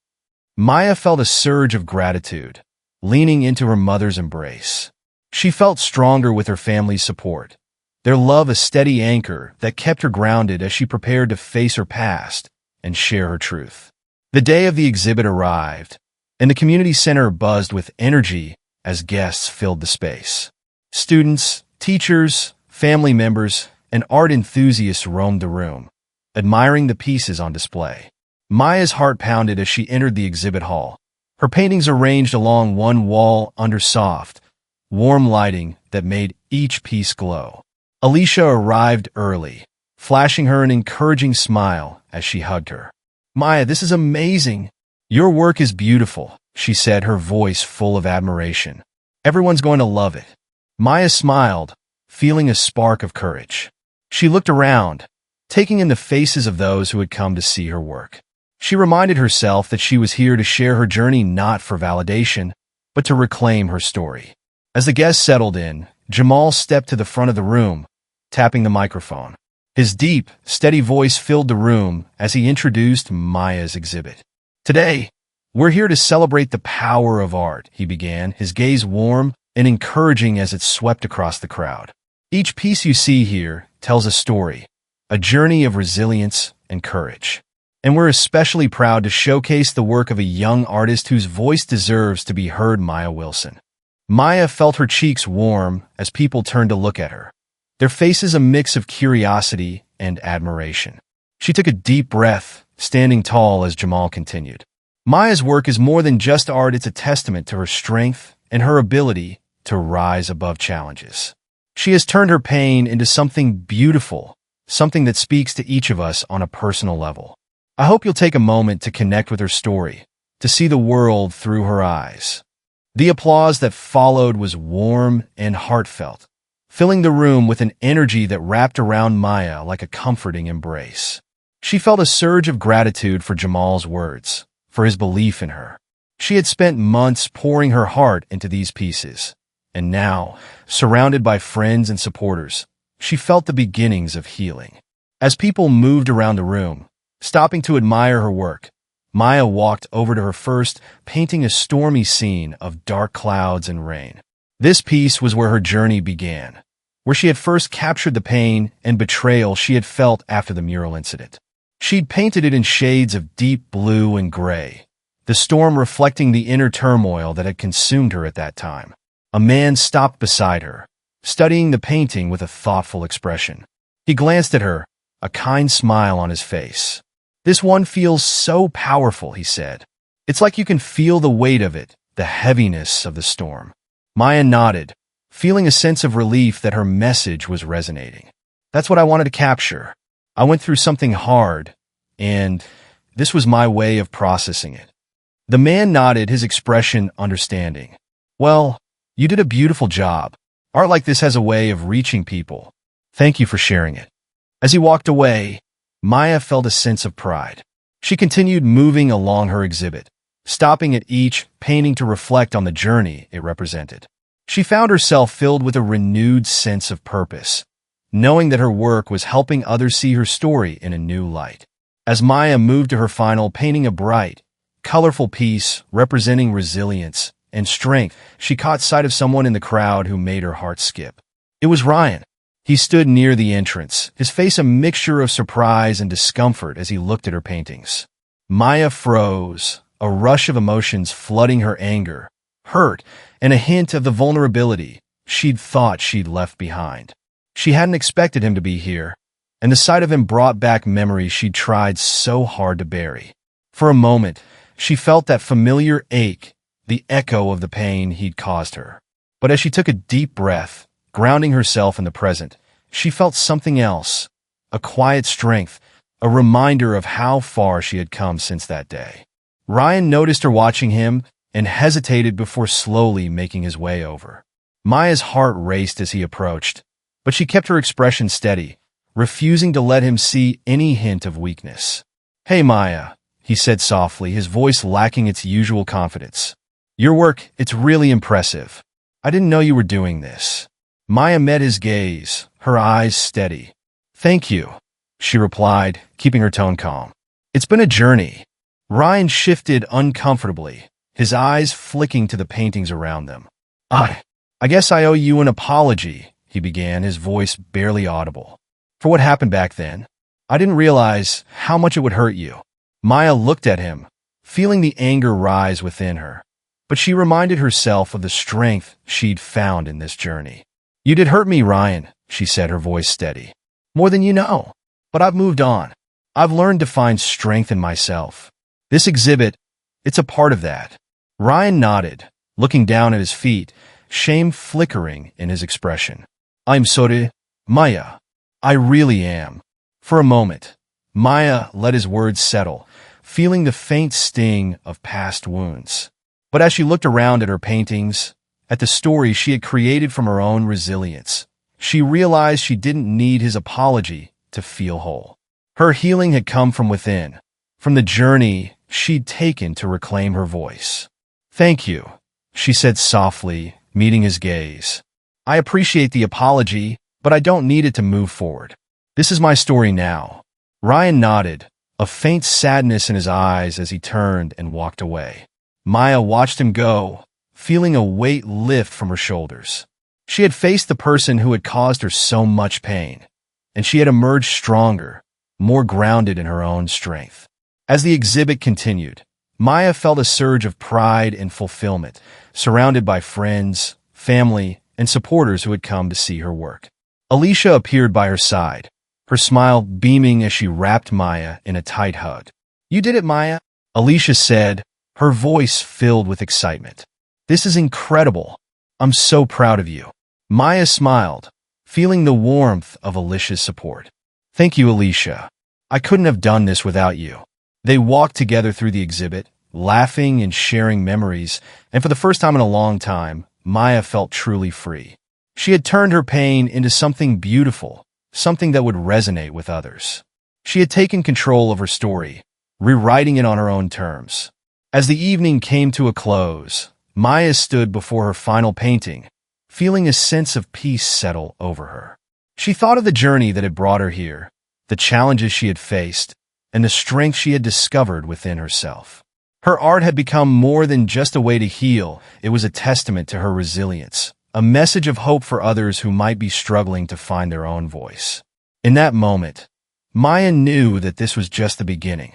Maya felt a surge of gratitude, leaning into her mother's embrace. She felt stronger with her family's support, their love a steady anchor that kept her grounded as she prepared to face her past and share her truth. The day of the exhibit arrived, and the community center buzzed with energy as guests filled the space. Students, teachers, family members, and art enthusiasts roamed the room, admiring the pieces on display. Maya's heart pounded as she entered the exhibit hall, her paintings arranged along one wall under soft, warm lighting that made each piece glow. Alicia arrived early, flashing her an encouraging smile as she hugged her. "Maya, this is amazing. Your work is beautiful," she said, her voice full of admiration. "Everyone's going to love it." Maya smiled, feeling a spark of courage. She looked around, taking in the faces of those who had come to see her work. She reminded herself that she was here to share her journey, not for validation, but to reclaim her story. As the guests settled in, Jamal stepped to the front of the room, tapping the microphone. His deep, steady voice filled the room as he introduced Maya's exhibit. "Today, we're here to celebrate the power of art," he began, his gaze warm and encouraging as it swept across the crowd. "Each piece you see here tells a story, a journey of resilience and courage. And we're especially proud to showcase the work of a young artist whose voice deserves to be heard, Maya Wilson." Maya felt her cheeks warm as people turned to look at her, their faces a mix of curiosity and admiration. She took a deep breath, standing tall as Jamal continued. "Maya's work is more than just art, it's a testament to her strength and her ability to rise above challenges. She has turned her pain into something beautiful, something that speaks to each of us on a personal level. I hope you'll take a moment to connect with her story, to see the world through her eyes." The applause that followed was warm and heartfelt, filling the room with an energy that wrapped around Maya like a comforting embrace. She felt a surge of gratitude for Jamal's words, for his belief in her. She had spent months pouring her heart into these pieces, and now, surrounded by friends and supporters, she felt the beginnings of healing. As people moved around the room, stopping to admire her work, Maya walked over to her first, painting a stormy scene of dark clouds and rain. This piece was where her journey began, where she had first captured the pain and betrayal she had felt after the mural incident. She'd painted it in shades of deep blue and gray, the storm reflecting the inner turmoil that had consumed her at that time. A man stopped beside her, studying the painting with a thoughtful expression. He glanced at her, a kind smile on his face. "This one feels so powerful," he said. "It's like you can feel the weight of it, the heaviness of the storm." Maya nodded, feeling a sense of relief that her message was resonating. "That's what I wanted to capture. I went through something hard, and this was my way of processing it." The man nodded, his expression understanding. "Well, you did a beautiful job. Art like this has a way of reaching people. Thank you for sharing it." As he walked away, Maya felt a sense of pride. She continued moving along her exhibit, stopping at each painting to reflect on the journey it represented. She found herself filled with a renewed sense of purpose, knowing that her work was helping others see her story in a new light. As Maya moved to her final painting, a bright, colorful piece representing resilience and strength, she caught sight of someone in the crowd who made her heart skip. It was Ryan. He stood near the entrance, his face a mixture of surprise and discomfort as he looked at her paintings. Maya froze, a rush of emotions flooding her: anger, hurt, and a hint of the vulnerability she'd thought she'd left behind. She hadn't expected him to be here, and the sight of him brought back memories she'd tried so hard to bury. For a moment, she felt that familiar ache, the echo of the pain he'd caused her. But as she took a deep breath, grounding herself in the present, she felt something else, a quiet strength, a reminder of how far she had come since that day. Ryan noticed her watching him and hesitated before slowly making his way over. Maya's heart raced as he approached, but she kept her expression steady, refusing to let him see any hint of weakness. "Hey, Maya," he said softly, his voice lacking its usual confidence. "Your work, it's really impressive. I didn't know you were doing this." Maya met his gaze, her eyes steady. "Thank you," she replied, keeping her tone calm. "It's been a journey." Ryan shifted uncomfortably, his eyes flicking to the paintings around them. I guess I owe you an apology," he began, his voice barely audible. "For what happened back then. I didn't realize how much it would hurt you." Maya looked at him, feeling the anger rise within her, but she reminded herself of the strength she'd found in this journey. "You did hurt me, Ryan," she said, her voice steady. "More than you know. But I've moved on. I've learned to find strength in myself. This exhibit, it's a part of that." Ryan nodded, looking down at his feet, shame flickering in his expression. "I'm sorry, Maya. I really am." For a moment, Maya let his words settle, feeling the faint sting of past wounds. But as she looked around at her paintings, at the story she had created from her own resilience, she realized she didn't need his apology to feel whole. Her healing had come from within, from the journey she'd taken to reclaim her voice. "Thank you," she said softly, meeting his gaze. "I appreciate the apology, but I don't need it to move forward. This is my story now." Ryan nodded, a faint sadness in his eyes as he turned and walked away. Maya watched him go, feeling a weight lift from her shoulders. She had faced the person who had caused her so much pain, and she had emerged stronger, more grounded in her own strength. As the exhibit continued, Maya felt a surge of pride and fulfillment, surrounded by friends, family, and supporters who had come to see her work. Alicia appeared by her side, her smile beaming as she wrapped Maya in a tight hug. "You did it, Maya," Alicia said, her voice filled with excitement. "This is incredible. I'm so proud of you." Maya smiled, feeling the warmth of Alicia's support. "Thank you, Alicia. I couldn't have done this without you." They walked together through the exhibit, laughing and sharing memories, and for the first time in a long time, Maya felt truly free. She had turned her pain into something beautiful, something that would resonate with others. She had taken control of her story, rewriting it on her own terms. As the evening came to a close, Maya stood before her final painting, feeling a sense of peace settle over her. She thought of the journey that had brought her here, the challenges she had faced, and the strength she had discovered within herself. Her art had become more than just a way to heal. It was a testament to her resilience, a message of hope for others who might be struggling to find their own voice. In that moment, Maya knew that this was just the beginning.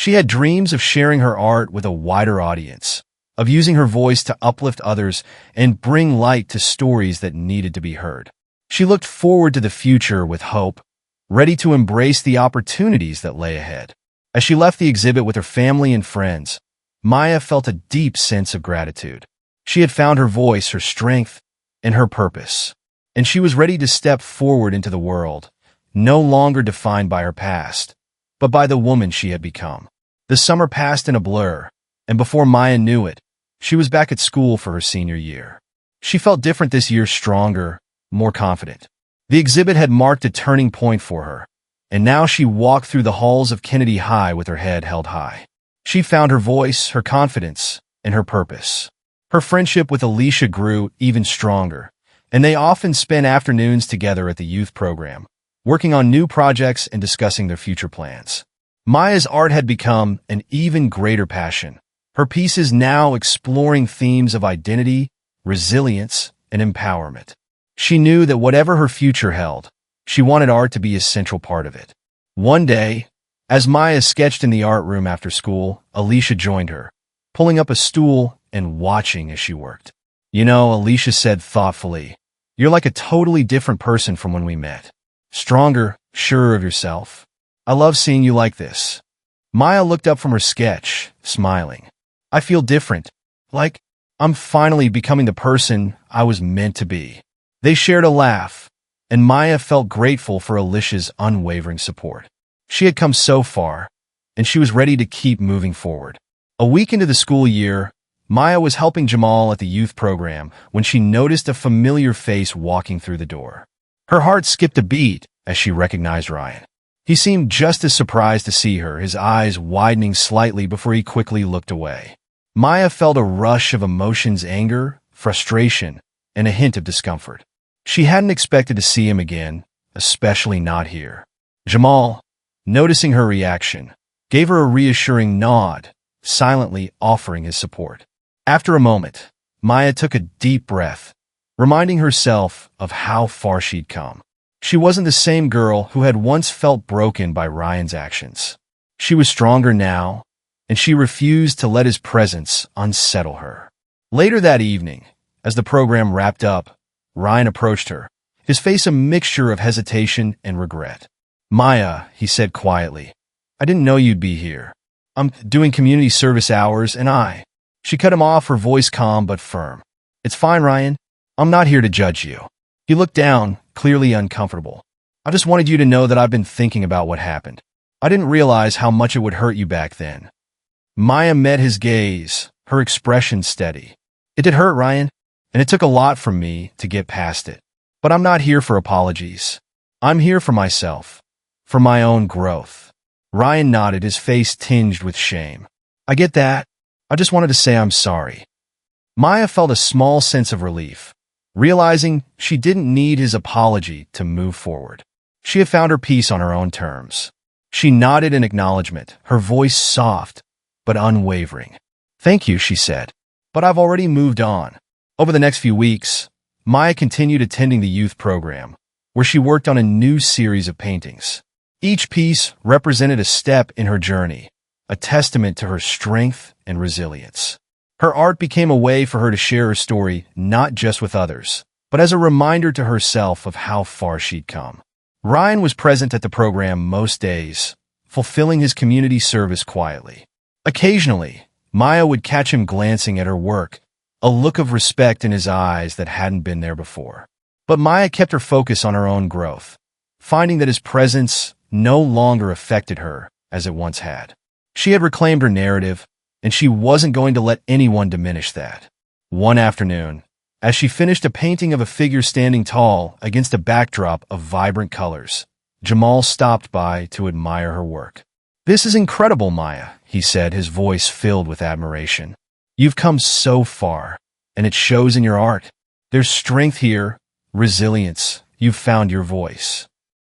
She had dreams of sharing her art with a wider audience, of using her voice to uplift others and bring light to stories that needed to be heard. She looked forward to the future with hope, ready to embrace the opportunities that lay ahead. As she left the exhibit with her family and friends, Maya felt a deep sense of gratitude. She had found her voice, her strength, and her purpose, and she was ready to step forward into the world, no longer defined by her past, but by the woman she had become. The summer passed in a blur, and before Maya knew it, she was back at school for her senior year. She felt different this year, stronger, more confident. The exhibit had marked a turning point for her, and now she walked through the halls of Kennedy High with her head held high. She found her voice, her confidence, and her purpose. Her friendship with Alicia grew even stronger, and they often spent afternoons together at the youth program, working on new projects and discussing their future plans. Maya's art had become an even greater passion, her pieces now exploring themes of identity, resilience, and empowerment. She knew that whatever her future held, she wanted art to be a central part of it. One day, as Maya sketched in the art room after school, Alicia joined her, pulling up a stool and watching as she worked. "You know," Alicia said thoughtfully, "you're like a totally different person from when we met. Stronger, surer of yourself. I love seeing you like this." Maya looked up from her sketch, smiling. "I feel different, like I'm finally becoming the person I was meant to be." They shared a laugh, and Maya felt grateful for Alicia's unwavering support. She had come so far, and she was ready to keep moving forward. A week into the school year, Maya was helping Jamal at the youth program when she noticed a familiar face walking through the door. Her heart skipped a beat as she recognized Ryan. He seemed just as surprised to see her, his eyes widening slightly before he quickly looked away. Maya felt a rush of emotions: anger, frustration, and a hint of discomfort. She hadn't expected to see him again, especially not here. Jamal, noticing her reaction, gave her a reassuring nod, silently offering his support. After a moment, Maya took a deep breath, reminding herself of how far she'd come. She wasn't the same girl who had once felt broken by Ryan's actions. She was stronger now, and she refused to let his presence unsettle her. Later that evening, as the program wrapped up, Ryan approached her, his face a mixture of hesitation and regret. "Maya," he said quietly, "I didn't know you'd be here. I'm doing community service hours, and She cut him off, her voice calm but firm. "It's fine, Ryan. I'm not here to judge you." He looked down, clearly uncomfortable. "I just wanted you to know that I've been thinking about what happened. I didn't realize how much it would hurt you back then." Maya met his gaze, her expression steady. "It did hurt, Ryan, and it took a lot from me to get past it. But I'm not here for apologies. I'm here for myself, for my own growth." Ryan nodded, his face tinged with shame. "I get that. I just wanted to say I'm sorry." Maya felt a small sense of relief, realizing she didn't need his apology to move forward. She had found her peace on her own terms. She nodded in acknowledgement, her voice soft but unwavering. "Thank you," she said, "but I've already moved on." Over the next few weeks, Maya continued attending the youth program, where she worked on a new series of paintings. Each piece represented a step in her journey, a testament to her strength and resilience. Her art became a way for her to share her story not just with others, but as a reminder to herself of how far she'd come. Ryan was present at the program most days, fulfilling his community service quietly. Occasionally, Maya would catch him glancing at her work, a look of respect in his eyes that hadn't been there before. But Maya kept her focus on her own growth, finding that his presence no longer affected her as it once had. She had reclaimed her narrative, and she wasn't going to let anyone diminish that. One afternoon, as she finished a painting of a figure standing tall against a backdrop of vibrant colors, Jamal stopped by to admire her work. "This is incredible, Maya," he said, his voice filled with admiration. "You've come so far, and it shows in your art. There's strength here, resilience. You've found your voice."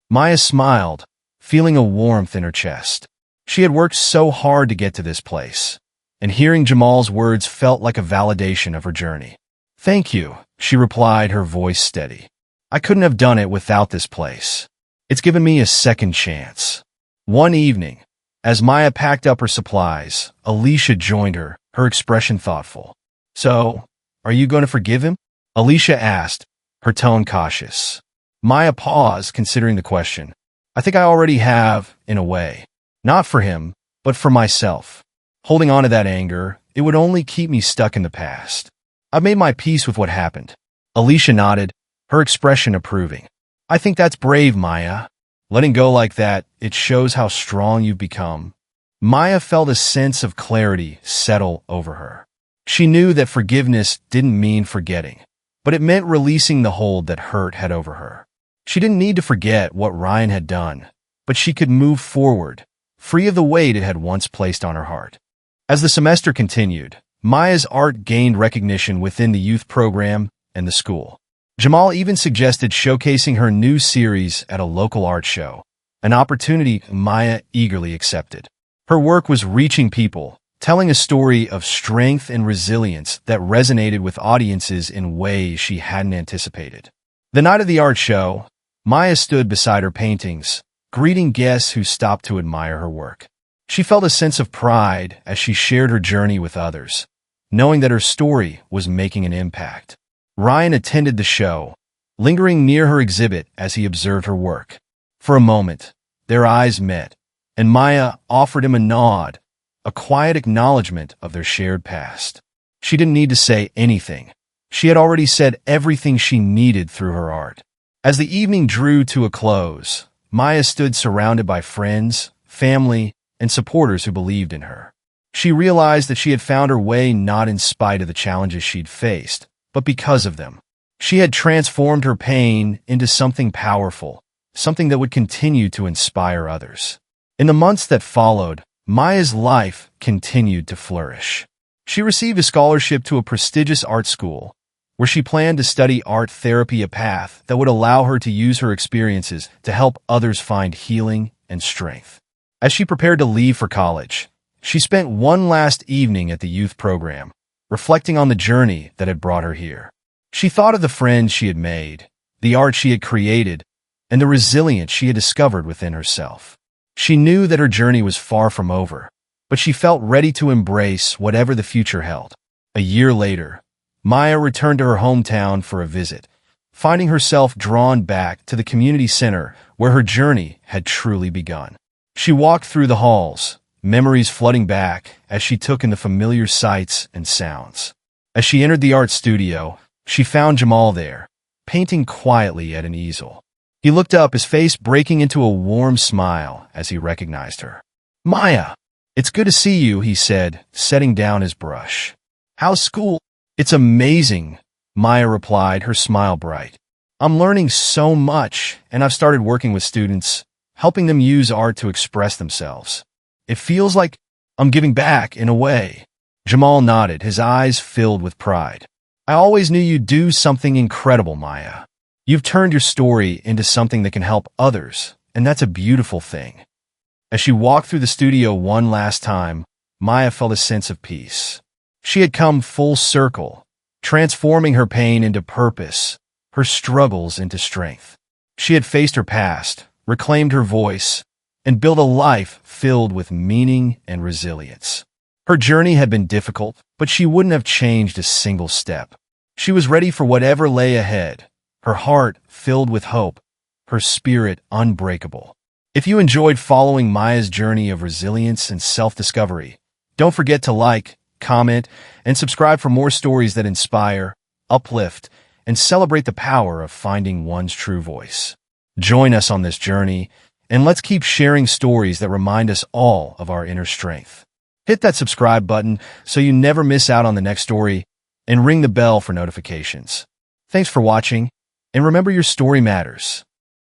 Maya smiled, feeling a warmth in her chest. She had worked so hard to get to this place, and hearing Jamal's words felt like a validation of her journey. "Thank you," she replied, her voice steady. "I couldn't have done it without this place. It's given me a second chance." One evening, As Maya packed up her supplies, Alicia joined her expression thoughtful. "So, are you going to forgive him?" Alicia asked, her tone cautious. Maya paused, considering the question. "I think I already have, in a way. Not for him, but for myself. Holding on to that anger, it would only keep me stuck in the past. I've made my peace with what happened." Alicia nodded, her expression approving. "I think that's brave, Maya. Letting go like that, it shows how strong you've become." Maya felt a sense of clarity settle over her. She knew that forgiveness didn't mean forgetting, but it meant releasing the hold that hurt had over her. She didn't need to forget what Ryan had done, but she could move forward, free of the weight it had once placed on her heart. As the semester continued, Maya's art gained recognition within the youth program and the school. Jamal even suggested showcasing her new series at a local art show, an opportunity Maya eagerly accepted. Her work was reaching people, telling a story of strength and resilience that resonated with audiences in ways she hadn't anticipated. The night of the art show, Maya stood beside her paintings, greeting guests who stopped to admire her work. She felt a sense of pride as she shared her journey with others, knowing that her story was making an impact. Ryan attended the show, lingering near her exhibit as he observed her work. For a moment, their eyes met, and Maya offered him a nod, a quiet acknowledgement of their shared past. She didn't need to say anything. She had already said everything she needed through her art. As the evening drew to a close, Maya stood surrounded by friends, family, and supporters who believed in her. She realized that she had found her way not in spite of the challenges she'd faced, but because of them. She had transformed her pain into something powerful, something that would continue to inspire others. In the months that followed, Maya's life continued to flourish. She received a scholarship to a prestigious art school, where she planned to study art therapy, a path that would allow her to use her experiences to help others find healing and strength. As she prepared to leave for college, she spent one last evening at the youth program, reflecting on the journey that had brought her here. She thought of the friends she had made, the art she had created, and the resilience she had discovered within herself. She knew that her journey was far from over, but she felt ready to embrace whatever the future held. A year later, Maya returned to her hometown for a visit, finding herself drawn back to the community center where her journey had truly begun. She walked through the halls, memories flooding back as she took in the familiar sights and sounds. As she entered the art studio, she found Jamal there, painting quietly at an easel. He looked up, his face breaking into a warm smile as he recognized her. "Maya, it's good to see you," he said, setting down his brush. "How's school?" "It's amazing," Maya replied, her smile bright. "I'm learning so much, and I've started working with students, helping them use art to express themselves. It feels like I'm giving back in a way." Jamal nodded, his eyes filled with pride. "I always knew you'd do something incredible, Maya. You've turned your story into something that can help others, and that's a beautiful thing." As she walked through the studio one last time, Maya felt a sense of peace. She had come full circle, transforming her pain into purpose, her struggles into strength. She had faced her past, reclaimed her voice, and built a life filled with meaning and resilience. Her journey had been difficult, but she wouldn't have changed a single step. She was ready for whatever lay ahead, her heart filled with hope, her spirit unbreakable. If you enjoyed following Maya's journey of resilience and self-discovery, don't forget to like, comment, and subscribe for more stories that inspire, uplift, and celebrate the power of finding one's true voice. Join us on this journey, and let's keep sharing stories that remind us all of our inner strength. Hit that subscribe button so you never miss out on the next story, and ring the bell for notifications. Thanks for watching, and remember, your story matters.